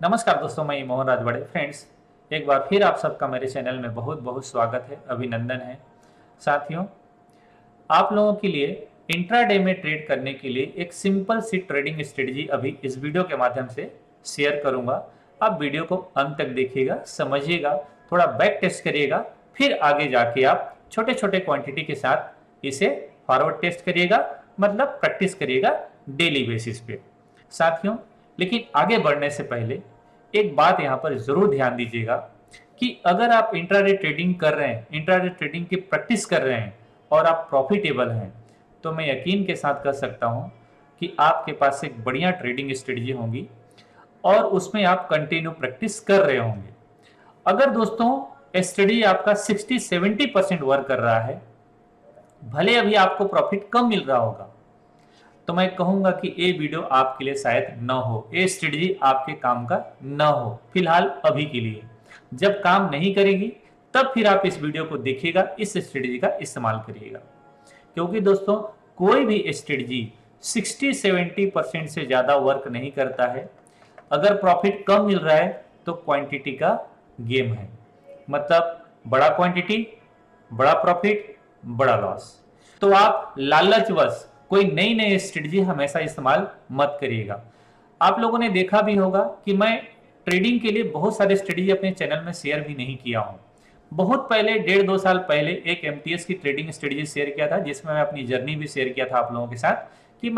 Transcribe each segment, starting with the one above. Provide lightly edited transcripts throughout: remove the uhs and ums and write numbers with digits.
नमस्कार दोस्तों, मैं मोहन राजवाड़े। फ्रेंड्स, एक बार फिर आप सबका मेरे चैनल में बहुत बहुत स्वागत है, अभिनंदन है। साथियों, आप लोगों के लिए इंट्राडे में ट्रेड करने के लिए एक सिंपल सी ट्रेडिंग स्ट्रेटजी अभी इस वीडियो के माध्यम से शेयर करूंगा। आप वीडियो को अंत तक देखिएगा, समझिएगा, थोड़ा बैक टेस्ट करिएगा, फिर आगे जाके आप छोटे छोटे क्वांटिटी के साथ इसे फॉरवर्ड टेस्ट करिएगा, मतलब प्रैक्टिस करिएगा डेली बेसिस पे। साथियों, लेकिन आगे बढ़ने से पहले एक बात यहां पर जरूर ध्यान दीजिएगा कि अगर आप इंट्राडे ट्रेडिंग कर रहे हैं, इंट्राडे ट्रेडिंग की प्रैक्टिस कर रहे हैं और आप प्रॉफिटेबल हैं, तो मैं यकीन के साथ कह सकता हूं कि आपके पास एक बढ़िया ट्रेडिंग स्ट्रेटजी होगी और उसमें आप कंटिन्यू प्रैक्टिस कर रहे होंगे। अगर दोस्तों स्टडी आपका 60-70% वर्क कर रहा है, भले अभी आपको प्रॉफिट कम मिल रहा होगा, तो मैं कहूंगा कि ये वीडियो आपके लिए शायद न हो, ये स्ट्रेटजी आपके काम का न हो फिलहाल अभी के लिए। जब काम नहीं करेगी तब फिर आप इस वीडियो को देखिएगा, इस स्ट्रेटजी का इस्तेमाल करिएगा। क्योंकि दोस्तों, कोई भी स्ट्रेटजी 60-70% से ज्यादा वर्क नहीं करता है। अगर प्रॉफिट कम मिल रहा है तो क्वांटिटी का गेम है, मतलब बड़ा क्वांटिटी, बड़ा प्रॉफिट, बड़ा लॉस। तो आप लालचवश कोई नई नई स्ट्रेटजी हमेशा इस्तेमाल मत करिएगा। आप लोगों ने देखा भी होगा कि मैं ट्रेडिंग के लिए बहुत सारे स्ट्रेटजी अपने चैनल में शेयर भी नहीं किया हूं। बहुत पहले, 1.5-2 साल पहले एक एमटीएस की ट्रेडिंग स्ट्रेटजी शेयर किया था, जिसमें मैं अपनी जर्नी भी शेयर किया था आप लोगों के साथ कि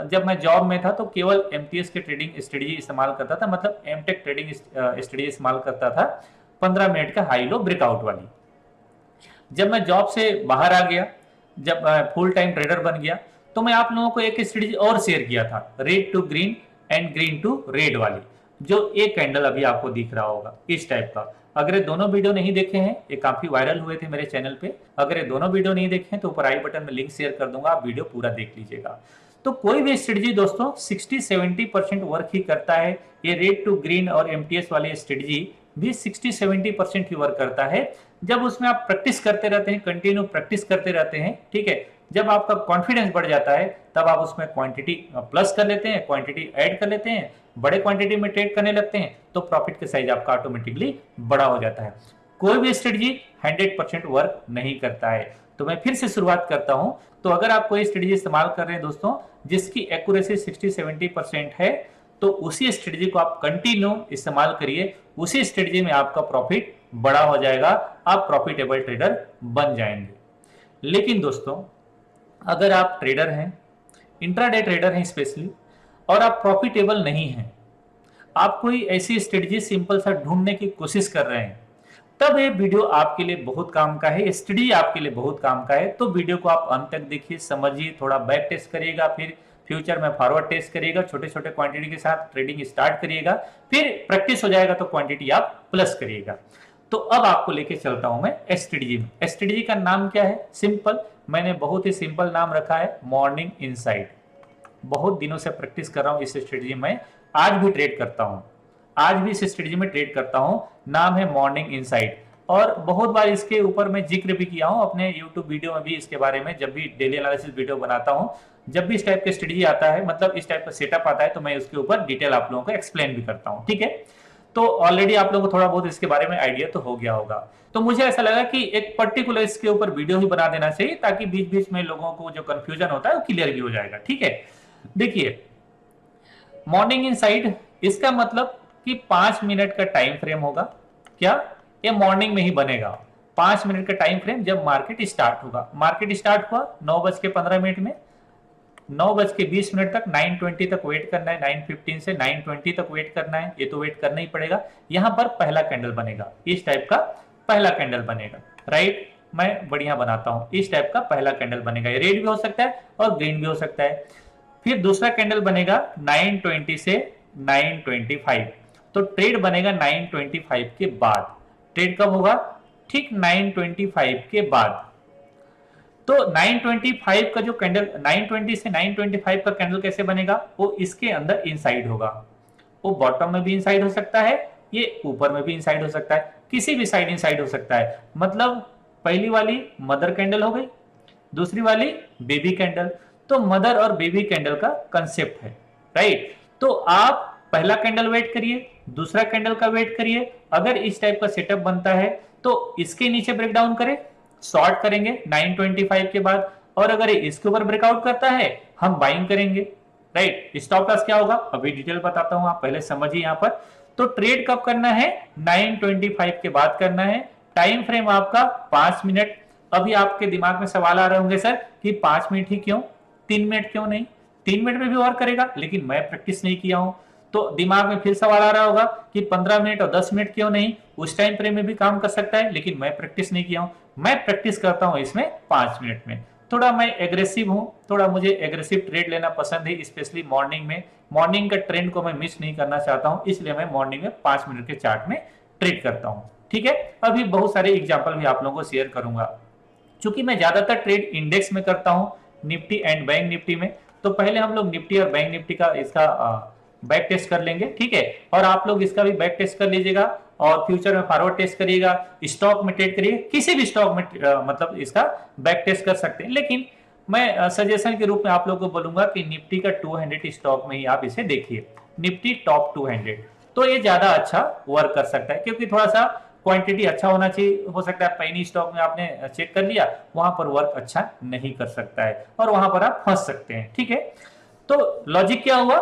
जब मैं जॉब में था तो केवल एमटीएस की ट्रेडिंग स्ट्रेटजी इस्तेमाल करता था, मतलब एमटेक ट्रेडिंग स्ट्रेटजी इस्तेमाल करता था, 15 मिनट का हाई लो ब्रेकआउट वाली। जब मैं जॉब से बाहर आ गया, जब फुल टाइम ट्रेडर बन गया, तो मैं आप लोगों को एक स्ट्रेटजी और शेयर किया था, red to green and green to red वाली, जो एक कैंडल अभी आपको दिख रहा होगा इस टाइप का। अगर ये दोनों वीडियो नहीं देखे हैं, ये काफी वायरल हुए थे मेरे चैनल पे, अगर ये दोनों वीडियो नहीं देखे हैं तो ऊपर आई बटन में लिंक शेयर कर दूंगा, आप वीडियो पूरा देख लीजिएगा। तो कोई भी स्ट्रेटजी दोस्तों 60-70% वर्क ही करता है। ये रेड टू ग्रीन और एमटीएस वाली स्ट्रेटजी भी 60-70% ही वर्क करता है जब उसमें आप प्रैक्टिस करते रहते हैं, कंटिन्यू प्रैक्टिस करते रहते हैं। ठीक है, जब आपका कॉन्फिडेंस बढ़ जाता है तब आप उसमें क्वांटिटी प्लस कर लेते हैं, क्वांटिटी ऐड कर लेते हैं, बड़े क्वांटिटी में ट्रेड करने लगते हैं, तो प्रॉफिट का साइज आपका ऑटोमेटिकली बड़ा हो जाता है। कोई भी स्ट्रेटजी 100% वर्क नहीं करता है। तो मैं फिर से शुरुआत करता हूं। तो अगर आप कोई स्ट्रेटजी इस्तेमाल कर रहे हैं दोस्तों जिसकी एक्यूरेसी 60-70% है, तो उसी स्ट्रेटजी को आप कंटिन्यू इस्तेमाल करिए, उसी स्ट्रेटजी में आपका प्रॉफिट बड़ा हो जाएगा, आप प्रॉफिटेबल ट्रेडर बन जाएंगे। लेकिन दोस्तों, अगर आप ट्रेडर हैं, इंट्राडे ट्रेडर हैं स्पेशली, और आप प्रॉफिटेबल नहीं हैं, आप कोई ऐसी स्ट्रेटजी सिंपल सा ढूंढने की कोशिश कर रहे हैं, तब ये वीडियो आपके लिए बहुत काम का है, स्टडी आपके लिए बहुत काम का है। तो वीडियो को आप अंत तक देखिए, समझिए, थोड़ा बैक टेस्ट करिएगा, फिर फ्यूचर में फॉरवर्ड टेस्ट करिएगा, छोटे छोटे क्वांटिटी के साथ ट्रेडिंग स्टार्ट करिएगा, फिर प्रैक्टिस हो जाएगा तो क्वांटिटी आप प्लस करिएगा। तो अब आपको लेके चलता हूं मैं एसटीडी में। एसटीडी का नाम क्या है? सिंपल, मैंने बहुत ही सिंपल नाम रखा है, मॉर्निंग इनसाइट। बहुत दिनों से प्रैक्टिस कर रहा हूं इस स्ट्रेटजी में, आज भी ट्रेड करता हूं, आज भी इस स्ट्रेटजी में ट्रेड करता हूं। नाम है मॉर्निंग इनसाइट, और बहुत बार इसके ऊपर मैं जिक्र भी किया हूं अपने यूट्यूब वीडियो में भी इसके बारे में। जब भी डेली एनालिसिस वीडियो बनाता हूं, जब भी इस टाइप का स्ट्रेटजी आता है, मतलब इस टाइप का सेटअप आता है, तो मैं उसके ऊपर डिटेल आप लोगों को एक्सप्लेन भी करता हूं। ठीक है, तो ऑलरेडी आप लोगों को थोड़ा बहुत इसके बारे में आइडिया तो हो गया होगा। तो मुझे ऐसा लगा कि एक पर्टिकुलर इसके ऊपर वीडियो ही बना देना चाहिए, ताकि बीच बीच में लोगों को जो कंफ्यूजन होता है वो क्लियर भी हो जाएगा। ठीक है, देखिए, मॉर्निंग इनसाइड, इसका मतलब कि 5 मिनट का टाइम फ्रेम होगा। क्या ये मॉर्निंग में ही बनेगा? 5 मिनट का टाइम फ्रेम, जब मार्केट स्टार्ट होगा। मार्केट स्टार्ट हुआ 9:15 में, 9:20 तक, 9:20 तक वेट करना है, 9:15 से 9:20 तक वेट करना है, ये तो वेट करना ही पड़ेगा। यहां पर पहला कैंडल बनेगा, इस टाइप का पहला कैंडल बनेगा। राइट, मैं बढ़िया बनाता हूं, इस टाइप का पहला कैंडल बनेगा। ये रेड भी हो सकता है और ग्रीन भी हो सकता है। फिर दूसरा कैंडल बनेगा 9:20 से 9:25, तो ट्रेड बनेगा 9:25 के बाद। ट्रेड कब होगा? ठीक 9:25 के बाद। तो 9:25 का जो कैंडल, 9:20 से 9:25 का कैंडल कैसे बनेगा? वो इसके अंदर इनसाइड होगा। वो बॉटम में भी इनसाइड हो सकता है, ये ऊपर में भी इनसाइड हो सकता है, किसी भी साइड इनसाइड हो सकता है। मतलब पहली वाली मदर कैंडल हो गई, दूसरी वाली बेबी कैंडल। तो मदर और बेबी कैंडल का कंसेप्ट है। राइट, तो आप पहला कैंडल वेट करिए, दूसरा कैंडल का वेट करिए, अगर इस टाइप का सेटअप बनता है तो इसके नीचे ब्रेक डाउन करें, शॉर्ट करेंगे 925 के बाद, और अगर इसके ऊपर ब्रेकआउट करता है हम बाइंग करेंगे, राइट। स्टॉप लॉस क्या होगा अभी डिटेल बताता हूं, आप पहले समझिए यहां पर। तो ट्रेड कब करना है, 925 के बाद करना है, टाइम फ्रेम आपका 5 मिनट। अभी आपके दिमाग में सवाल आ रहे होंगे सर कि 5 मिनट ही क्यों, 3 मिनट क्यों नहीं, 3 मिनट में भी वर्क करेगा, लेकिन मैं प्रैक्टिस नहीं किया हूं। तो दिमाग में फिर सवाल आ रहा होगा कि 15 मिनट और 10 मिनट क्यों नहीं, उस टाइम फ्रेम में भी काम कर सकता है, लेकिन मैं प्रैक्टिस नहीं किया हूं। मैं प्रैक्टिस करता हूं इसमें 5 मिनट में। थोड़ा मैं एग्रेसिव हूं, थोड़ा मुझे एग्रेसिव ट्रेड लेना पसंद है, स्पेशली मॉर्निंग में। मॉर्निंग का ट्रेंड को मैं मिस नहीं करना चाहता हूं, इसलिए मैं मॉर्निंग में 5 मिनट के चार्ट में ट्रेड करता हूं। ठीक है, अभी बहुत सारे एग्जाम्पल भी आप लोगों को शेयर करूंगा। चूंकि मैं ज्यादातर ट्रेड इंडेक्स में करता हूं, निफ्टी एंड बैंक निफ्टी में, तो पहले हम लोग निफ्टी और बैंक निफ्टी का इसका बैक टेस्ट कर लेंगे, ठीक है। और आप लोग इसका भी बैक टेस्ट कर लीजिएगा, और फ्यूचर में फॉरवर्ड टेस्ट करिएगा, स्टॉक में ट्रेड करिए, किसी भी स्टॉक में मतलब इसका बैक टेस्ट कर सकते हैं। लेकिन मैं सजेशन के रूप में आप लोगों को बोलूंगा कि निफ्टी का 200 स्टॉक में ही आप इसे देखिए, निफ्टी टॉप 200, तो ये ज्यादा अच्छा वर्क कर सकता है, क्योंकि थोड़ा सा क्वांटिटी अच्छा होना चाहिए। हो सकता है पैनी स्टॉक में आपने चेक कर लिया, वहां पर वर्क अच्छा नहीं कर सकता है, और वहां पर आप फंस सकते हैं, ठीक है। तो लॉजिक क्या हुआ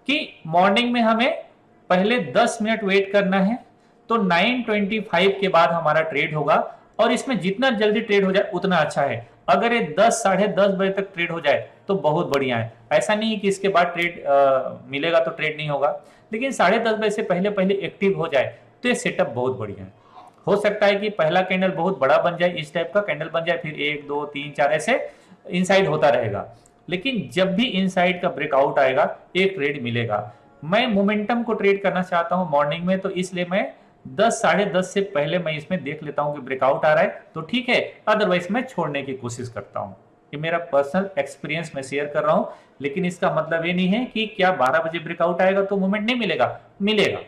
कि मॉर्निंग में हमें पहले 10 मिनट वेट करना है, तो 9:25 के बाद हमारा ट्रेड होगा, और इसमें जितना जल्दी ट्रेड हो जाए उतना अच्छा है। अगर ये 10 साढ़े 10 बजे तक ट्रेड हो जाए तो बहुत बढ़िया है। ऐसा नहीं है कि इसके बाद ट्रेड मिलेगा तो ट्रेड नहीं होगा, लेकिन 10:30 बजे से पहले पहले एक्टिव हो जाए तो ये सेटअप बहुत बढ़िया है। हो सकता है कि पहला कैंडल बहुत बड़ा बन जाए, इस टाइप का कैंडल बन जाए, फिर 1 2 3 4 ऐसे इनसाइड होता रहेगा, लेकिन जब भी इनसाइड का ब्रेकआउट आएगा एक ट्रेड मिलेगा। मैं मोमेंटम को ट्रेड करना चाहता हूं मॉर्निंग में, तो इसलिए मैं 10 साढ़े 10 से पहले मैं इसमें देख लेता हूं कि ब्रेकआउट आ रहा है तो ठीक है, अदरवाइज मैं छोड़ने की कोशिश करता हूं। ये मेरा पर्सनल एक्सपीरियंस मैं शेयर कर रहा हूं, लेकिन इसका मतलब ये नहीं है कि क्या 12 बजे ब्रेकआउट आएगा तो मूवमेंट नहीं मिलेगा, मिलेगा,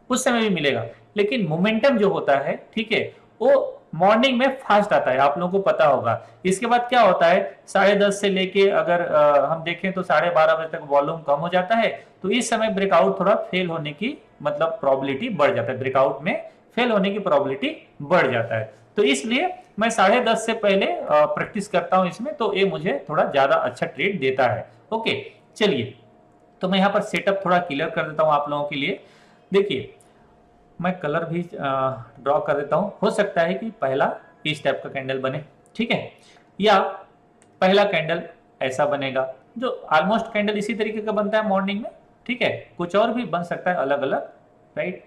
उस समय भी मिलेगा, लेकिन मोमेंटम जो होता है, ठीक है, वो मॉर्निंग में फास्ट आता है, आप लोगों को पता होगा। इसके बाद क्या होता है, 10:30 से लेके अगर हम देखें तो 12:30 बजे तक वॉल्यूम कम हो जाता है, तो इस समय ब्रेकआउट थोड़ा फेल होने की मतलब प्रोबेबिलिटी बढ़ जाता है, ब्रेकआउट में फेल होने की प्रोबेबिलिटी बढ़ जाता है। तो इसलिए मैं 10:30 से पहले प्रैक्टिस करता हूं इसमें, तो ये मुझे थोड़ा ज्यादा अच्छा ट्रेड देता है। ओके, चलिए, तो मैं यहाँ पर सेटअप थोड़ा क्लियर कर देता हूं आप लोगों के लिए। देखिए, मैं कलर भी ड्रॉ कर देता हूं, हो सकता है कि पहला इस टाइप का कैंडल बने, ठीक है, या पहला कैंडल ऐसा बनेगा, जो ऑलमोस्ट कैंडल इसी तरीके का बनता है मॉर्निंग में, ठीक है, कुछ और भी बन सकता है अलग अलग, राइट।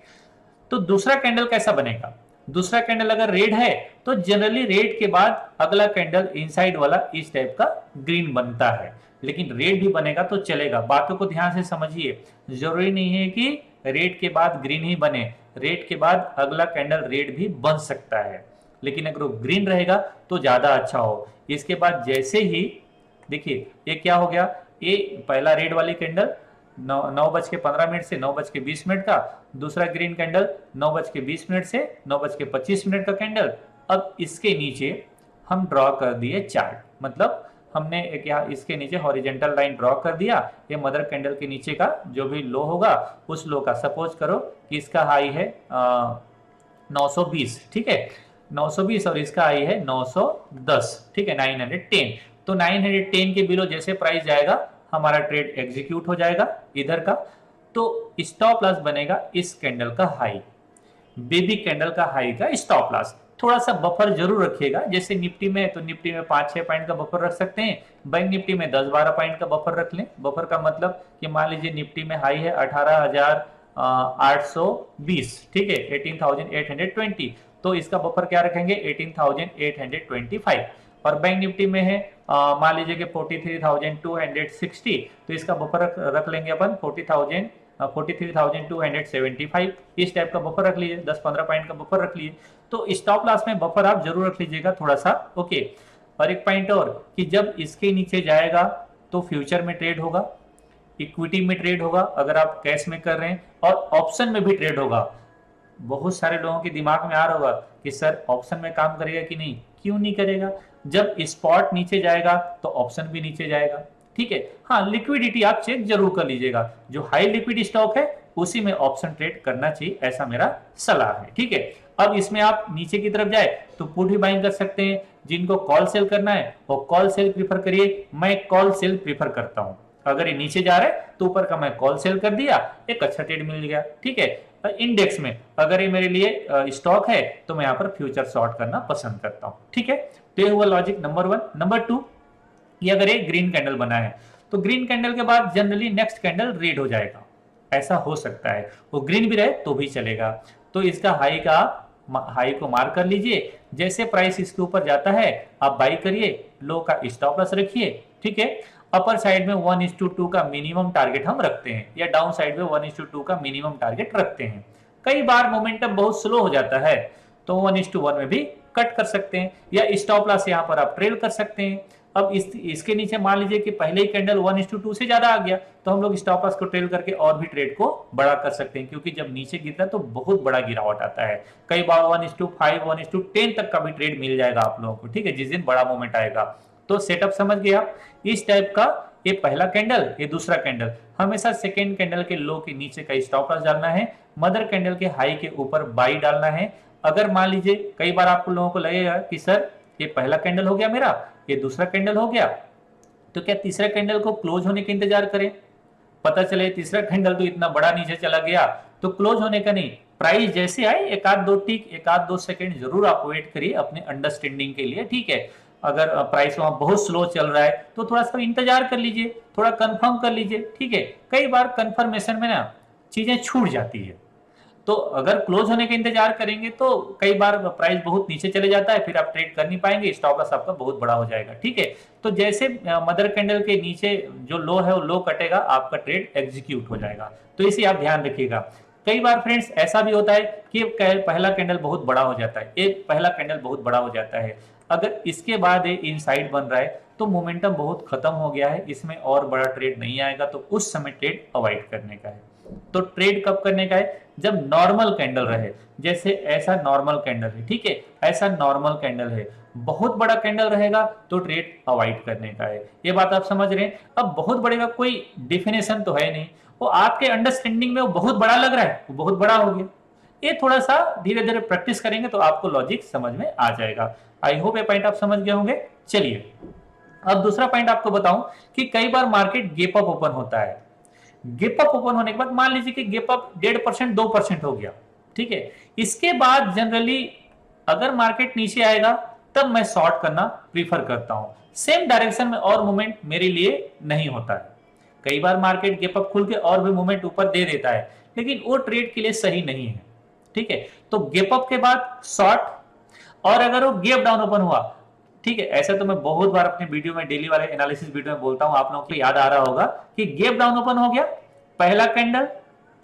तो दूसरा कैंडल कैसा बनेगा, दूसरा कैंडल अगर रेड है तो जनरली रेड के बाद अगला कैंडल इनसाइड वाला इस टाइप का ग्रीन बनता है, लेकिन रेड भी बनेगा तो चलेगा। बातों को ध्यान से समझिए, जरूरी नहीं है कि रेड के बाद ग्रीन ही बने, रेड के बाद अगला कैंडल रेड भी बन सकता है, लेकिन अगर वो ग्रीन रहेगा तो ज्यादा अच्छा हो। इसके बाद जैसे ही देखिए ये क्या हो गया, ये पहला रेड वाली कैंडल 9:15 से 9:20 का, दूसरा ग्रीन कैंडल 9:20 से 9:25 का कैंडल। अब इसके नीचे हम ड्रॉ कर दिए चार्ट, मतलब हमने एक यहाँ इसके नीचे हॉरिजेंटल लाइन ड्रॉ कर दिया। ये मदर कैंडल के नीचे का जो भी लो होगा उस लो का, सपोज करो कि इसका हाई है 920, ठीक है, 920, और इसका हाई है 910, ठीक है, 910। तो 910 के बिलो जैसे प्राइस जाएगा हमारा ट्रेड एग्जीक्यूट हो जाएगा इधर का। तो स्टॉप लॉस बनेगा इस कैंडल का हाई, बेबी कैंडल का हाई का स्टॉप लॉस। थोड़ा सा बफर जरूर रखिएगा, जैसे निफ्टी में, तो निफ्टी में 5-6 पॉइंट का बफर रख सकते हैं, बैंक निफ्टी में 10-12 पॉइंट का बफर रख लें। बफर का मतलब कि मान लीजिए निफ्टी में हाई है 18,820, ठीक है, 18,820, तो इसका बफर क्या रखेंगे 18,825। और बैंक निफ्टी में है मान लीजिए कि 43,260, तो इसका बफर रख लेंगे अपन 43,275, इस टाइप का बफर रख लीजिए, 10-15 पॉइंट का बफर रख लीजिए। तो स्टॉप लॉस में बफर आप जरूर रख लीजिएगा थोड़ा सा, ओके। और एक पॉइंट और कि जब इसके नीचे जाएगा तो फ्यूचर में ट्रेड होगा, इक्विटी में ट्रेड होगा अगर आप कैश में कर रहे हैं, और ऑप्शन में भी ट्रेड होगा। बहुत सारे लोगों के दिमाग में आ रहा होगा कि सर ऑप्शन में काम करेगा कि नहीं, क्यों नहीं करेगा, जब स्पॉट नीचे जाएगा तो ऑप्शन भी नीचे जाएगा, ठीक है। हाँ, लिक्विडिटी आप चेक जरूर कर लीजिएगा, जो हाई लिक्विड स्टॉक है उसी में ऑप्शन ट्रेड करना चाहिए, ऐसा मेरा सलाह है। ठीक है, अब इसमें आप नीचे की तरफ जाए तो पुट भी बाइंग कर सकते हैं। जिनको कॉल सेल करना है वो कॉल सेल प्रीफर करिए, मैं कॉल सेल प्रीफर करता हूं। अगर ये नीचे जा रहा है तो ऊपर का मैं कॉल सेल कर दिया, एक अच्छा ट्रेड मिल गया। ठीक है, इंडेक्स में अगर ये मेरे लिए स्टॉक है तो मैं यहाँ पर फ्यूचर शॉर्ट करना पसंद करता हूं। ठीक है, तो ये हुआ लॉजिक नंबर 1। नंबर 2, ये अगर एक ग्रीन कैंडल बना है तो ग्रीन कैंडल के बाद जनरली नेक्स्ट कैंडल रेड हो जाएगा, ऐसा हो सकता है। वो ग्रीन भी रहे तो भी चलेगा। तो इसका हाई को मार्क कर लीजिए, जैसे प्राइस इसके ऊपर जाता है आप बाई करिए, लो का स्टॉप लॉस रखिए। ठीक है, अपर साइड में 1:2 का मिनिमम टारगेट हम रखते हैं, या डाउन साइड में 1:2 का मिनिमम टारगेट रखते हैं। कई बार मोमेंटम बहुत स्लो हो जाता है तो 1:1 में भी कट कर सकते हैं, या स्टॉप लॉस यहाँ पर आप ट्रेल कर सकते हैं। अब इसके नीचे मान लीजिए कि पहले ही कैंडल 1:2 से ज्यादा आ गया तो हम लोग स्टॉप लॉस को ट्रेल करके और भी ट्रेड को बड़ा कर सकते हैं, क्योंकि जब नीचे गिरता है तो बहुत बड़ा गिरावट आता है। कई बार 1:5 1:10 तक का भी ट्रेड मिल जाएगा आप लोगों को। ठीक है, जिस दिन बड़ा मोमेंट आएगा। तो सेटअप समझ गया इस टाइप का। ये पहला कैंडल, ये दूसरा कैंडल, हमेशा सेकेंड कैंडल के लो के नीचे का स्टॉप लॉस डालना है, मदर कैंडल के हाई के ऊपर बाई डालना है। अगर मान लीजिए कई बार आप लोगों को लगेगा कि सर ये पहला कैंडल हो गया मेरा, ये दूसरा कैंडल हो गया, तो क्या तीसरा कैंडल को क्लोज होने का इंतजार करें? पता चले तीसरा कैंडल तो इतना बड़ा नीचे चला गया, तो क्लोज होने का नहीं, प्राइस जैसे आए एक आध दो सेकंड जरूर आप वेट करिए अपने अंडरस्टैंडिंग के लिए। ठीक है, अगर प्राइस वहां बहुत स्लो चल रहा है तो थोड़ा सा इंतजार कर लीजिए, थोड़ा कंफर्म कर लीजिए। ठीक है, कई बार कंफर्मेशन में ना चीजें छूट जाती है, तो अगर क्लोज होने का इंतजार करेंगे तो कई बार प्राइस बहुत नीचे चले जाता है, फिर आप ट्रेड कर नहीं पाएंगे, स्टॉप लॉस आपका बहुत बड़ा हो जाएगा। ठीक है, तो जैसे मदर कैंडल के नीचे जो लो है वो लो कटेगा, आपका ट्रेड एग्जीक्यूट हो जाएगा। तो इसे आप ध्यान रखिएगा। कई बार फ्रेंड्स ऐसा भी होता है कि पहला कैंडल बहुत बड़ा हो जाता है, एक पहला कैंडल बहुत बड़ा हो जाता है, अगर इसके बाद इनसाइड बन रहा है तो मोमेंटम बहुत खत्म हो गया है, इसमें और बड़ा ट्रेड नहीं आएगा, तो उस समय ट्रेड अवॉइड करने का है। तो ट्रेड कब करने का है? जब नॉर्मल कैंडल रहे, जैसे ऐसा नॉर्मल कैंडल है। ठीक है, ऐसा नॉर्मल कैंडल है, बहुत बड़ा कैंडल रहेगा तो ट्रेड अवॉइड करने का है। ये बात आप समझ रहे हैं? अब बहुत बड़े का कोई डिफिनेशन तो है नहीं, वो आपके अंडरस्टैंडिंग में वो बहुत बड़ा लग रहा है, वो बहुत बड़ा हो गया। ये थोड़ा सा धीरे धीरे प्रैक्टिस करेंगे तो आपको लॉजिक समझ में आ जाएगा। आई होप ये पॉइंट आप समझ गए होंगे। चलिए अब दूसरा पॉइंट आपको बताऊं कि कई बार मार्केट गैप अप ओपन होता है। गैप अप ओपन होने के बाद मान लीजिए कि गैप अप 1.5% 2% हो गया। ठीक है, इसके बाद जनरली अगर मार्केट नीचे आएगा तब मैं शॉर्ट करना प्रीफर करता हूं। सेम डायरेक्शन में और मूवमेंट मेरे लिए नहीं होता है। कई बार मार्केट गैप अप खुल के और भी मूवमेंट ऊपर दे देता है, लेकिन वो ट्रेड के लिए सही नहीं है। ठीक है, तो गैप अप के बाद शॉर्ट, और अगर वो गैप डाउन ओपन हुआ, ठीक है, ऐसा तो मैं बहुत बार अपने वीडियो में, डेली वाले एनालिसिस वीडियो में बोलता हूं, आप लोगों को याद आ रहा होगा कि गैप डाउन ओपन हो गया, पहला कैंडल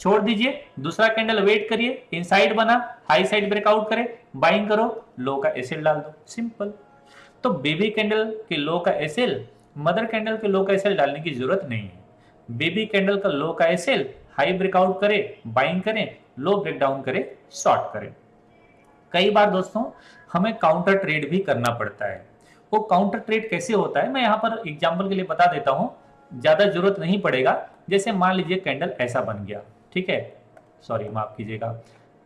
छोड़ दीजिए, दूसरा कैंडल वेट करिए, इनसाइड बना, हाई साइड ब्रेकआउट करे, बाइंग करो, लो का एसएल डाल दो, सिंपल। तो बेबी कैंडल के लो का एसएल, मदर कैंडल के लो का एसएल डालने की जरूरत नहीं है। बेबी कैंडल का लो का एसएल, हाई ब्रेकआउट करे, बाइंग करें, लो ब्रेकडाउन करे, शॉर्ट करें। कई बार दोस्तों हमें काउंटर ट्रेड भी करना पड़ता है। वो काउंटर ट्रेड कैसे होता है मैं यहाँ पर एग्जांपल के लिए बता देता हूँ, ज्यादा जरूरत नहीं पड़ेगा। जैसे मान लीजिए कैंडल ऐसा बन गया, ठीक है, सॉरी माफ कीजिएगा,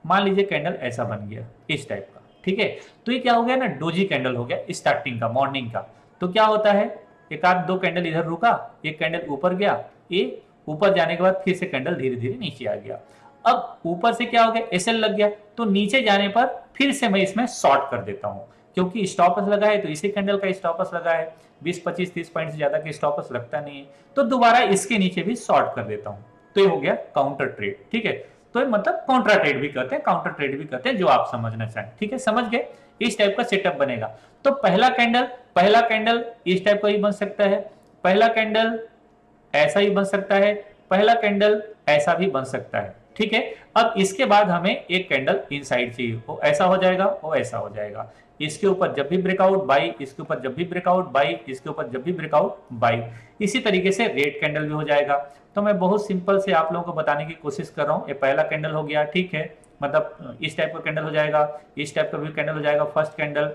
मान लीजिए कैंडल ऐसा बन गया इस टाइप का। ठीक है, तो ये क्या हो गया ना, डोजी कैंडल हो गया स्टार्टिंग का, मॉर्निंग का। तो क्या होता है, एक आध दो कैंडल इधर रुका, एक कैंडल ऊपर गया, ये ऊपर जाने के बाद फिर से कैंडल धीरे धीरे नीचे आ गया। अब ऊपर से क्या हो गया, एसएल लग गया, तो नीचे जाने पर फिर से मैं इसमें शॉर्ट कर देता हूं, क्योंकि स्टॉप लॉस लगा है तो इसी कैंडल का स्टॉप लॉस लगा है, 20 25 30 पॉइंट से ज्यादा का स्टॉप लॉस लगता नहीं है, तो दोबारा इसके नीचे भी शॉर्ट कर देता हूं। तो ये हो गया काउंटर ट्रेड। ठीक है, तो ये मतलब काउंटर ट्रेड भी करते हैं, काउंटर ट्रेड भी करते हैं, जो आप समझना चाहें। ठीक है, समझ गए, इस टाइप का सेटअप बनेगा। तो पहला कैंडल इस टाइप का ही बन सकता है, पहला कैंडल ऐसा ही बन सकता है, पहला कैंडल ऐसा भी बन सकता है। ठीक है, अब इसके बाद हमें एक कैंडल इनसाइड चाहिए, वो ऐसा हो जाएगा, वो ऐसा हो जाएगा, इसके ऊपर जब भी ब्रेकआउट बाई, इसके ऊपर जब भी ब्रेकआउट बाई, इसके ऊपर जब भी ब्रेकआउट बाई, इसी तरीके से रेड कैंडल भी हो जाएगा। तो मैं बहुत सिंपल से आप लोगों को बताने की कोशिश कर रहा हूँ। ये पहला कैंडल हो गया, ठीक है, मतलब इस टाइप का कैंडल हो जाएगा, इस टाइप का भी कैंडल हो जाएगा फर्स्ट कैंडल,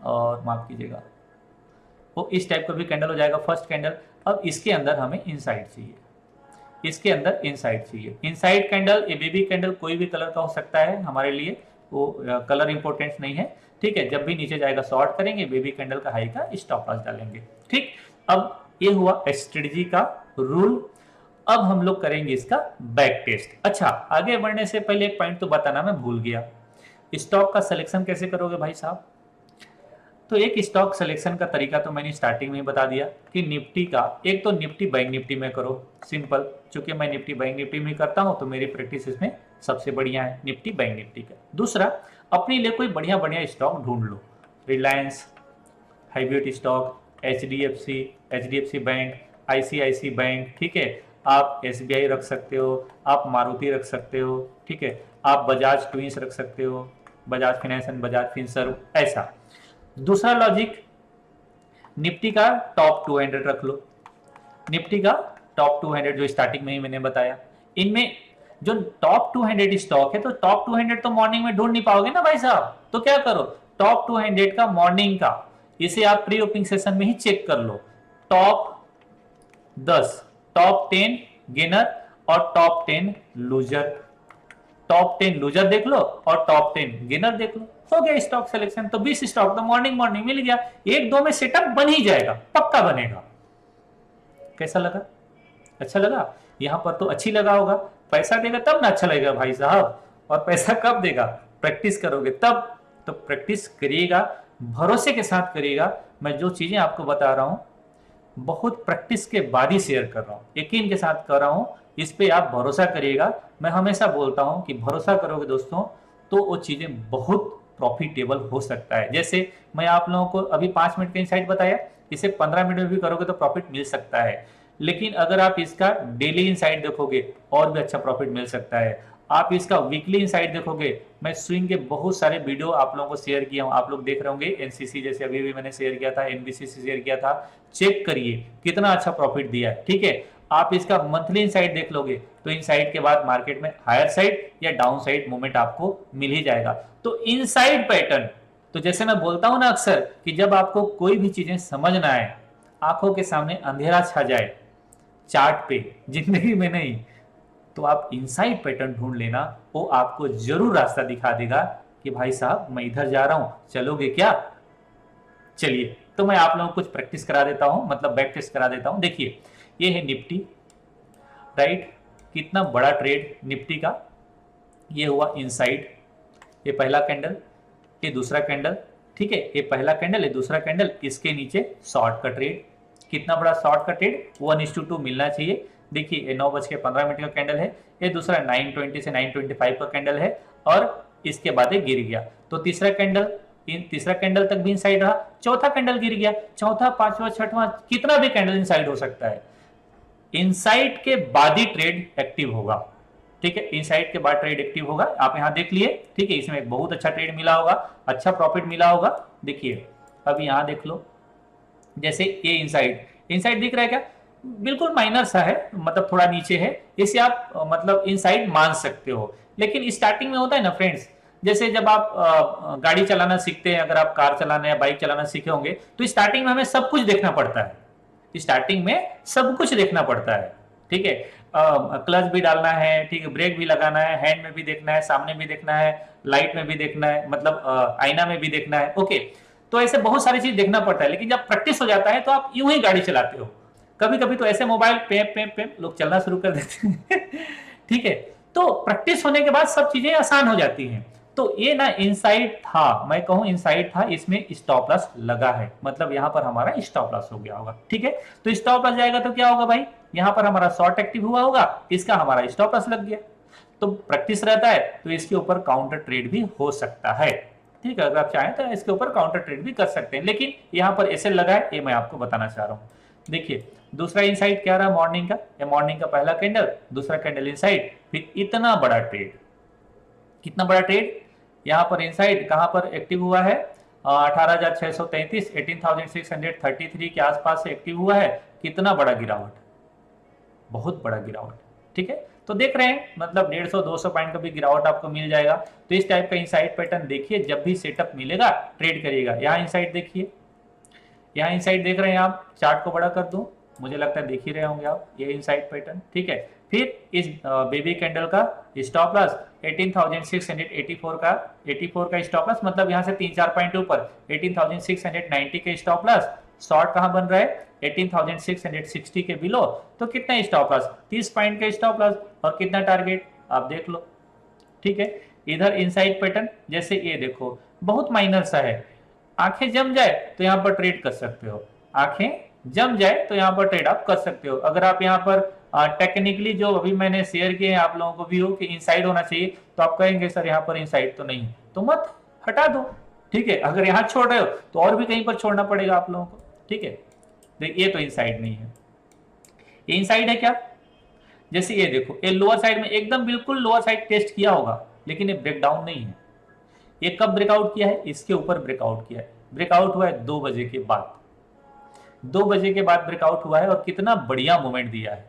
और माफ कीजिएगा वो इस टाइप का भी कैंडल हो जाएगा फर्स्ट कैंडल। अब इसके अंदर हमें इनसाइड चाहिए, इसके अंदर इनसाइड चाहिए। इनसाइड कैंडल, ये बेबी कैंडल कोई भी कलर का हो सकता है, हमारे लिए वो कलर इंपॉर्टेंट नहीं है। ठीक है, जब भी नीचे जाएगा शॉर्ट करेंगे, बेबी कैंडल का हाई का स्टॉप लॉस डालेंगे। ठीक, अब ये हुआ स्ट्रेटजी का रूल। अब हम लोग करेंगे इसका बैक टेस्ट। अच्छा, आगे बढ़ने से पहले एक पॉइंट तो बताना मैं भूल गया, स्टॉक का सिलेक्शन कैसे करोगे भाई साहब। तो एक स्टॉक सिलेक्शन का तरीका तो मैंने स्टार्टिंग में ही बता दिया कि निफ्टी का, एक तो निफ्टी बैंक निफ्टी में करो, सिंपल। चूंकि मैं निफ्टी बैंक निफ्टी में करता हूं तो मेरी प्रैक्टिस इसमें सबसे बढ़िया है निफ्टी बैंक निफ्टी का। दूसरा, अपने लिए कोई बढ़िया बढ़िया स्टॉक ढूंढ लो, Reliance, hybrid stock, HDFC bank, ICICI bank. ठीक है, आप एसबीआई रख सकते हो, आप मारुति रख सकते हो। ठीक है, आप बजाज ट्विंस रख सकते हो, Bajaj finance and Bajaj Finserv, ऐसा। दूसरा लॉजिक, निफ्टी का टॉप 200 रख लो, निफ्टी का टॉप 200 जो स्टार्टिंग में ही मैंने बताया। इनमें जो टॉप 200 स्टॉक है, तो टॉप 200 तो मॉर्निंग में ढूंढ नहीं पाओगे ना भाई साहब, तो क्या करो, टॉप 200 का मॉर्निंग का, इसे आप प्री ओपनिंग सेशन में ही चेक कर लो। टॉप 10, टॉप 10 गेनर और टॉप 10 लूजर। टॉप 10 लूजर देख लो और टॉप 10 गेनर देख लो, हो गया स्टॉक सिलेक्शन। तो 20 स्टॉक तो मॉर्निंग मॉर्निंग मिल गया, एक दो में सेटअप बन ही जाएगा, पक्का बनेगा। कैसा लगा, अच्छा लगा? यहां पर तो अच्छी लगा होगा। पैसा देगा तब ना अच्छा लगेगा भाई साहब, और पैसा कब देगा, प्रैक्टिस करोगे तब। तो प्रैक्टिस करिएगा, भरोसे के साथ करिएगा। मैं जो चीजें आपको बता रहा हूं बहुत प्रैक्टिस के बाद ही शेयर कर रहा हूं, यकीन के साथ कर रहा हूं, इस पे आप भरोसा करिएगा। मैं हमेशा बोलता हूं कि भरोसा करोगे दोस्तों तो वो चीजें बहुत प्रॉफिटेबल हो सकता है। जैसे मैं आप लोगों को अभी 5 मिनट का इनसाइट बताया, इसे 15 मिनट में भी करोगे तो प्रॉफिट मिल सकता है। लेकिन अगर आप इसका डेली इनसाइट देखोगे और भी अच्छा प्रॉफिट मिल सकता है। आप इसका वीकली इनसाइट देखोगे, मैं स्विंग के बहुत सारे वीडियो आप लोगों को शेयर किया हूं, आप लोग देख रहे होंगे। एनसीसी जैसे अभी भी मैंने शेयर किया था, एनबीसी से शेयर किया था, चेक करिए कितना अच्छा प्रॉफिट दिया है। ठीक है, आप इसका मंथली इनसाइट देख लोगे तो इनसाइट के बाद मार्केट में हायर साइड या डाउन साइड मूवमेंट आपको मिल ही जाएगा। तो इनसाइड पैटर्न, तो जैसे मैं बोलता हूं ना अक्सर कि जब आपको कोई भी चीजें समझ ना आए, आंखों के सामने अंधेरा छा जाए चार्ट पे, जिंदगी में नहीं, तो आप इनसाइड पैटर्न ढूंढ लेना, वो आपको जरूर रास्ता दिखा देगा कि भाई साहब मैं इधर जा रहा हूं, चलोगे क्या। चलिए, तो मैं आप लोगों को कुछ प्रैक्टिस करा देता हूं, मतलब बैक टेस्ट करा देता हूं। देखिए, ये है निफ्टी, राइट, कितना बड़ा ट्रेड निफ्टी का, ये हुआ इनसाइड, ये पहला कैंडल, ये दूसरा कैंडल। ठीक है, ये पहला कैंडल, ये दूसरा कैंडल, इसके नीचे शॉर्ट का ट्रेड, कितना बड़ा शॉर्ट का ट्रेड, 1:2 मिलना चाहिए। देखिए, ये 9:15 का कैंडल है, ये दूसरा 9:20 से 9:25 का कैंडल है, और इसके बाद ये गिर गया। तो तीसरा कैंडल तक भी इनसाइड रहा, चौथा कैंडल गिर गया, चौथा, पांचवा, छठवां, कितना भी कैंडल इनसाइड हो सकता है। इनसाइड के बाद ही ट्रेड एक्टिव होगा। ठीक है, इनसाइड के बाद ट्रेड एक्टिव होगा, आप यहां देख लिए। ठीक है, इसमें एक बहुत अच्छा ट्रेड मिला होगा, अच्छा प्रॉफिट मिला होगा। देखिए, अब यहां देख लो, जैसे ये इनसाइड दिख रहा है क्या, बिल्कुल माइनर सा है, मतलब थोड़ा नीचे है, इसे आप मतलब इनसाइड मान सकते हो। लेकिन स्टार्टिंग में होता है ना फ्रेंड्स, जैसे जब आप गाड़ी चलाना सीखते हैं, अगर आप कार चलाना या बाइक चलाना सीखे होंगे, तो स्टार्टिंग में हमें सब कुछ देखना पड़ता है, स्टार्टिंग में सब कुछ देखना पड़ता है। ठीक है, क्लच भी डालना है, ठीक है, ब्रेक भी लगाना है, हैंड में भी देखना है, सामने भी देखना है, लाइट में भी देखना है, मतलब आईना में भी देखना है। ओके, तो ऐसे बहुत सारी चीज देखना पड़ता है। लेकिन जब प्रैक्टिस हो जाता है तो आप यूं ही गाड़ी चलाते हो। कभी कभी तो ऐसे मोबाइल पे पे पे लोग चलना शुरू कर देते हैं ठीक है, तो प्रैक्टिस होने के बाद सब चीजें आसान हो जाती हैं। तो ये ना इनसाइड था, मैं कहूं इनसाइड था, इसमें स्टॉप लॉस लगा है, मतलब यहां पर हमारा स्टॉप लॉस हो गया होगा। ठीक है, तो स्टॉप लॉस जाएगा तो क्या होगा भाई, यहां पर हमारा शॉर्ट एक्टिव हुआ होगा, इसका हमारा स्टॉप लॉस लग गया। तो प्रैक्टिस रहता है तो इसके ऊपर काउंटर ट्रेड भी हो सकता है। ठीक है, अगर आप चाहें तो इसके ऊपर काउंटर ट्रेड भी कर सकते हैं, लेकिन यहां पर ऐसे लगा है, ये मैं आपको बताना चाह रहा हूं। देखिए, दूसरा इनसाइड क्या रहा मॉर्निंग का, ये मॉर्निंग का पहला कैंडल, दूसरा कैंडल इनसाइड, फिर इतना बड़ा ट्रेड, कितना बड़ा ट्रेड, यहां पर इनसाइड कहां पर एक्टिव हुआ है, 18,633, 18,633 के आसपास से एक्टिव हुआ है। कितना बड़ा गिरावट, बहुत बड़ा गिरावट। ठीक है, तो देख रहे हैं, मतलब 150-200 पॉइंट का भी गिरावट आपको मिल जाएगा। तो इस टाइप का इनसाइड पैटर्न देखिए, जब भी सेटअप मिलेगा ट्रेड करिएगा। यहाँ इनसाइड देखिए, यहाँ इनसाइड देख रहे हैं आप, चार्ट को बड़ा कर दूं, मुझे लगता है देख ही रहे होंगे आप, ये इनसाइड पैटर्न। ठीक है, फिर इस बेबी कैंडल का स्टॉप लॉस 18,684 का 84 का स्टॉप लॉस, मतलब यहाँ से 3-4 पॉइंट ऊपर 18,690 के स्टॉप लॉस। शॉर्ट कहाँ बन रहा है 18,660 के बिलो, तो कितना स्टॉप लॉस 30 पॉइंट का स्टॉप लॉस, और कितना टारगेट आप देख लो। ठीक है, इधर इनसाइड पैटर्न जैसे ये देखो बहुत माइनर सा है, आंखें जम जाए तो यहाँ पर ट्रेड कर सकते हो, आंखें जम जाए तो यहाँ पर ट्रेड आप कर सकते हो। अगर आप यहाँ पर टेक्निकली जो अभी मैंने शेयर किए हैं आप लोगों को व्यू कि इनसाइड होना चाहिए, तो आप कहेंगे सर यहाँ पर इनसाइड तो नहीं, तो मत हटा दो। ठीक है, अगर यहाँ छोड़ रहे हो तो और भी कहीं पर छोड़ना पड़ेगा आप लोगों को। ठीक है, देखिए ये तो इनसाइड नहीं है, ये इनसाइड है क्या, जैसे ये देखो ये लोअर साइड में एकदम बिल्कुल लोअर साइड टेस्ट किया होगा, लेकिन ये ब्रेकडाउन नहीं है। ये कब ब्रेकआउट किया है, इसके ऊपर ब्रेकआउट किया है, ब्रेकआउट हुआ है 2 बजे के बाद, 2 बजे के बाद ब्रेकआउट हुआ है, और कितना बढ़िया मूवमेंट दिया है,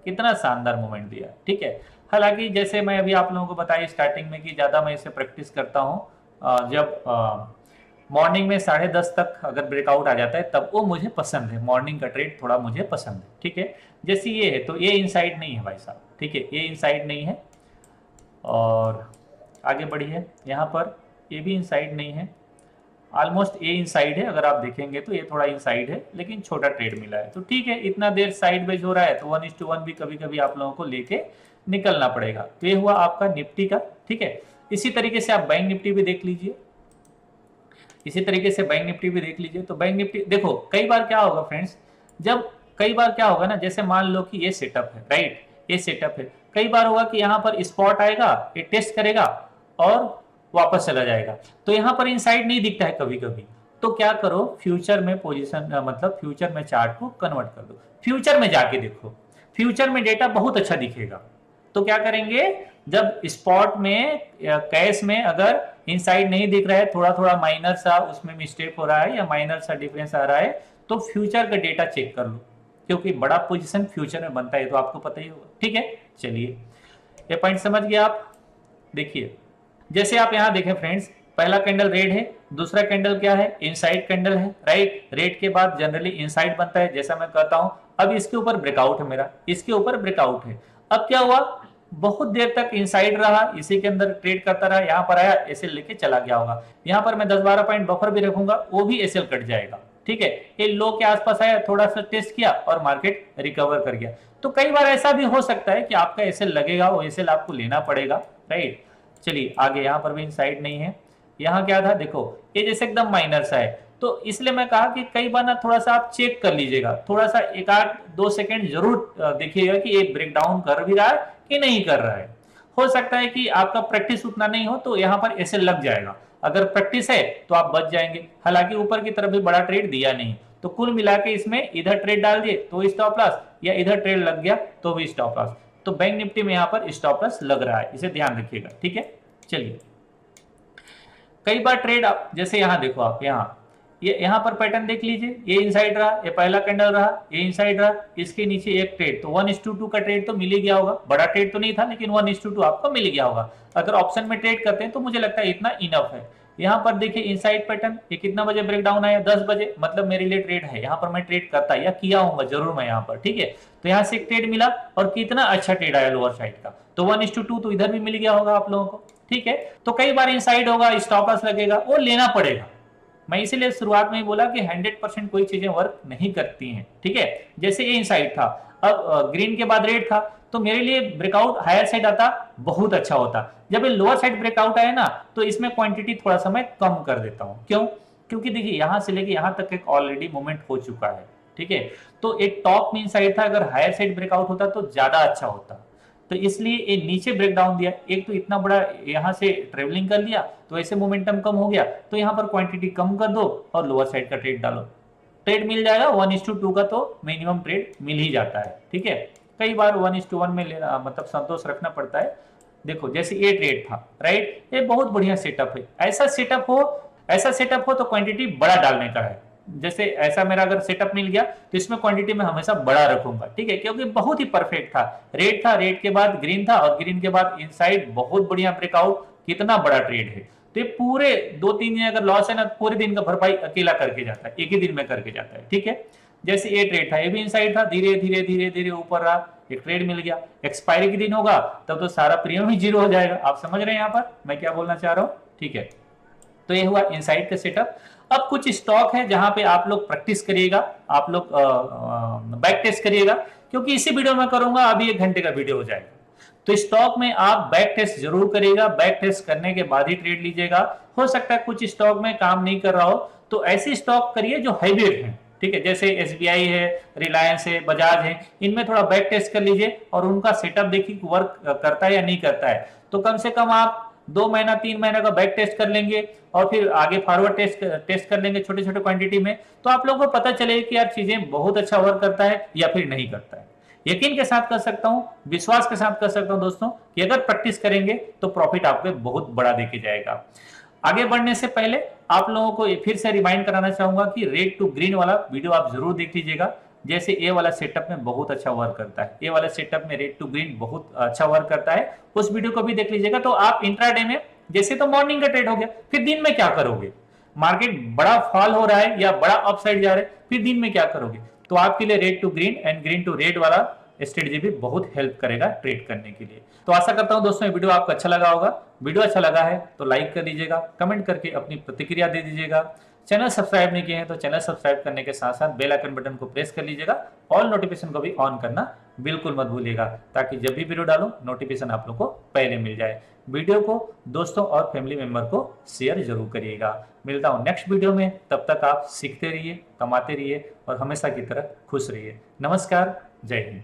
कितना शानदार मूवमेंट दिया है। ठीक है, हालांकि जैसे मैं अभी आप लोगों को बताया स्टार्टिंग में कि ज्यादा मैं इसे प्रैक्टिस करता हूँ जब मॉर्निंग में 10:30 तक अगर ब्रेकआउट आ जाता है तब वो मुझे पसंद है, मॉर्निंग का ट्रेड थोड़ा मुझे पसंद है। ठीक है, जैसे ये है तो ये इनसाइड नहीं है भाई साहब। ठीक है, ये इनसाइड नहीं है, और आगे बढ़िए यहाँ पर ये भी इनसाइड नहीं है, ऑलमोस्ट ये इनसाइड है, अगर आप देखेंगे तो ये थोड़ा इनसाइड है, लेकिन छोटा ट्रेड मिला है। तो ठीक है, इतना देर साइड वेज हो रहा है तो 1:1 भी कभी कभी आप लोगों को लेके निकलना पड़ेगा। तो ये हुआ आपका निफ्टी का। ठीक है, इसी तरीके से आप बैंक निफ्टी भी देख लीजिए, इसी तरीके से बैंक निफ्टी भी देख लीजिए। तो बैंक निफ्टी देखो कई बार क्या होगा फ्रेंड्स, जब कई बार क्या होगा ना, जैसे मान लो कि ये सेटअप है, राइट, ये सेटअप है, कई बार होगा कि यहाँ पर स्पॉट आएगा, ये टेस्ट करेगा और वापस चला जाएगा, तो यहाँ पर इनसाइड नहीं दिखता है कभी कभी। तो क्या करो, फ्यूचर में पोजीशन मतलब फ्यूचर में चार्ट को कन्वर्ट कर दो, फ्यूचर में जाके देखो, फ्यूचर में डेटा बहुत अच्छा दिखेगा। तो क्या करेंगे, जब स्पॉट में कैश में अगर इनसाइड नहीं दिख रहा है, थोड़ा थोड़ा माइनर सा उसमें मिस्टेक हो रहा है या माइनर सा डिफरेंस आ रहा है, तो फ्यूचर का डेटा चेक कर लो, क्योंकि बड़ा पोजीशन फ्यूचर में बनता है, तो आपको पता ही होगा। ठीक है, चलिए ये पॉइंट समझ गए आप। देखिए जैसे आप यहाँ देखें फ्रेंड्स, पहला कैंडल रेड है, दूसरा कैंडल क्या है, इनसाइड कैंडल है, राइट। रेड के बाद जनरली इनसाइड बनता है, जैसा मैं कहता हूं। अब इसके ऊपर ब्रेकआउट है मेरा, इसके ऊपर ब्रेकआउट है। अब क्या हुआ, बहुत देर तक इनसाइड रहा, इसी के अंदर ट्रेड करता रहा, यहाँ पर आया एसएल लेके चला गया होगा। यहाँ पर मैं 10-12 पॉइंट बफर भी रखूंगा, वो भी एसएल कट जाएगा। ठीक है, ये लो के आसपास आया, थोड़ा सा टेस्ट किया और मार्केट रिकवर कर गया। तो कई बार ऐसा भी हो सकता है कि आपका एसएल लगेगा, वो एसएल आपको लेना पड़ेगा, राइट। चलिए आगे, यहाँ पर भी इनसाइड नहीं है। यहाँ क्या था, देखो ये जैसे एकदम माइनर सा है, तो इसलिए मैं कहा कि कई बार ना थोड़ा सा आप चेक कर लीजिएगा, थोड़ा सा 1-2 सेकंड जरूर देखिएगा कि ये ब्रेकडाउन कर भी रहा है कि नहीं कर रहा है। हो सकता है कि आपका प्रैक्टिस उतना नहीं हो तो यहाँ पर ऐसे लग जाएगा, अगर प्रैक्टिस है तो आप बच जाएंगे। हालांकि ऊपर की तरफ भी बड़ा ट्रेड दिया नहीं, तो कुल मिला के इसमें इधर ट्रेड डाल दिए तो स्टॉप लॉस, या इधर ट्रेड लग गया तो भी स्टॉप लॉस। तो बैंक निफ्टी में यहाँ पर स्टॉप लॉस लग रहा है, इसे ध्यान रखिएगा। ठीक है, चलिए कई बार ट्रेड आप जैसे यहाँ देखो, आप यहाँ पर पैटर्न देख लीजिए, ये इनसाइड रहा, ये पहला कैंडल रहा, ये इनसाइड रहा, इसके नीचे एक ट्रेड, तो 1:2 का ट्रेड तो मिल ही गया होगा। बड़ा ट्रेड तो नहीं था लेकिन 1:2 आपको मिल गया होगा। अगर ऑप्शन में ट्रेड करते हैं तो मुझे लगता है इतना इनफ है। यहाँ पर देखिए इनसाइड पैटर्न, ये कितना बजे ब्रेकडाउन आया, 10 बजे, मतलब मेरे लिए ट्रेड है, यहाँ पर मैं ट्रेड करता या किया हूँ जरूर मैं यहाँ पर। ठीक है, तो यहाँ से एक ट्रेड मिला और कितना अच्छा ट्रेड आया लोअर साइड का, तो 1:2 तो इधर भी मिल गया होगा आप लोगों को। ठीक है, तो कई बार इनसाइड होगा, स्टॉप लॉस लगेगा, वो लेना पड़ेगा। मैं इसीलिए शुरुआत में ही बोला कि 100% कोई चीजें वर्क नहीं करती हैं। ठीक है, जैसे ये इनसाइड था, अब ग्रीन के बाद रेड था, तो मेरे लिए ब्रेकआउट हायर साइड आता बहुत अच्छा होता। जब ये लोअर साइड ब्रेकआउट आया ना, तो इसमें क्वांटिटी थोड़ा सा मैं कम कर देता हूं। क्यों, क्योंकि देखिए यहां से लेके यहां तक एक ऑलरेडी मूवमेंट हो चुका है। ठीक है, तो एक टॉप में इनसाइड था, अगर हायर साइड ब्रेकआउट होता तो ज्यादा अच्छा होता। तो इसलिए ये नीचे ब्रेकडाउन दिया, एक तो इतना बड़ा यहाँ से ट्रेवलिंग कर लिया तो ऐसे मोमेंटम कम हो गया, तो यहाँ पर क्वांटिटी कम कर दो और लोअर साइड का ट्रेड डालो, ट्रेड मिल जाएगा। 1:2 का तो मिनिमम ट्रेड मिल ही जाता है। ठीक है, कई बार 1:1 में लेना मतलब संतोष रखना पड़ता है। देखो जैसे ये ट्रेड था, राइट, ये बहुत बढ़िया सेटअप है। ऐसा सेटअप हो तो क्वांटिटी बड़ा डालने का है। जैसे ऐसा मेरा अगर सेटअप मिल गया तो इसमें क्वांटिटी में हमेशा बड़ा रखूंगा। ठीक है, क्योंकि बहुत ही परफेक्ट था, रेड के बाद ग्रीन था और ग्रीन के बाद इनसाइड, बहुत बढ़िया ब्रेकआउट, कितना बड़ा ट्रेड है। तो ये पूरे 2-3 दिन अगर लॉस है ना, पूरे दिन का भरपाई अकेला करके जाता है, एक ही दिन में करके जाता है। ठीक है, जैसे ये ट्रेड था, ये भी इनसाइड था, धीरे धीरे धीरे धीरे ऊपर रहा, एक ट्रेड मिल गया, एक्सपायरी के दिन होगा तब तो सारा प्रीमियम ही जीरो हो जाएगा। आप समझ रहे हैं यहाँ पर मैं क्या बोलना चाह रहा हूँ? ठीक है, तो ये हुआ इनसाइड का सेटअप। अब कुछ स्टॉक है जहां पे आप लोग प्रैक्टिस करिएगा, आप लोग बैक टेस्ट करिएगा, क्योंकि इसी वीडियो में करूंगा, अभी 1 घंटे का वीडियो हो जाएगा। तो स्टॉक में आप बैक टेस्ट जरूर करिएगा, बैक टेस्ट करने के बाद ही ट्रेड लीजिएगा। हो सकता है कुछ स्टॉक में काम नहीं कर रहा हो, तो ऐसे स्टॉक करिए जो हाइब्रिड है, ठीक है, जैसे एसबीआई है, रिलायंस है, बजाज है, इनमें थोड़ा बैक टेस्ट कर लीजिए और उनका सेटअप देखिए वर्क करता है या नहीं करता है। तो कम से कम आप 2 महीना 3 महीना का बैक टेस्ट कर लेंगे और फिर आगे फॉरवर्ड टेस्ट कर लेंगे छोटे छोटे क्वांटिटी में, तो आप लोगों को पता चलेगा कि यार चीजें बहुत अच्छा वर्क करता है या फिर नहीं करता है। यकीन के साथ कर सकता हूं, विश्वास के साथ कर सकता हूं दोस्तों कि अगर प्रैक्टिस करेंगे तो प्रॉफिट आपको बहुत बड़ा देके जाएगा। आगे बढ़ने से पहले आप लोगों को फिर से रिमाइंड कराना चाहूंगा कि रेड टू ग्रीन वाला वीडियो आप जरूर देख लीजिएगा। जैसे ए वाला सेटअप में बहुत अच्छा वर्क करता है, ए वाला सेटअप में रेड टू ग्रीन बहुत अच्छा वर्क करता है, उस वीडियो को भी देख लीजिएगा। तो आप इंट्राडे में जैसे तो मॉर्निंग का ट्रेड हो गया, फिर दिन में क्या करोगे? मार्केट बड़ा फॉल हो रहा है या बड़ा अपसाइड जा रहा है, फिर दिन में क्या करोगे? तो आपके लिए red to green and green to red वाला स्ट्रेटजी भी बहुत हेल्प करेगा ट्रेड करने के लिए। तो आशा करता हूं दोस्तों ये वीडियो आपको अच्छा लगा होगा। वीडियो अच्छा लगा है तो लाइक कर दीजिएगा, कमेंट करके अपनी प्रतिक्रिया दे दीजिएगा। चैनल सब्सक्राइब नहीं किए हैं तो चैनल सब्सक्राइब करने के साथ साथ बेल आइकन बटन को प्रेस कर लीजिएगा, ऑल नोटिफिकेशन को भी ऑन करना बिल्कुल मत भूलिएगा, ताकि जब भी वीडियो डालूं नोटिफिकेशन आप लोग को पहले मिल जाए। वीडियो को दोस्तों और फैमिली मेंबर को शेयर जरूर करिएगा। मिलता हूं नेक्स्ट वीडियो में, तब तक आप सीखते रहिए, कमाते रहिए और हमेशा की तरह खुश रहिए। नमस्कार, जय हिंद।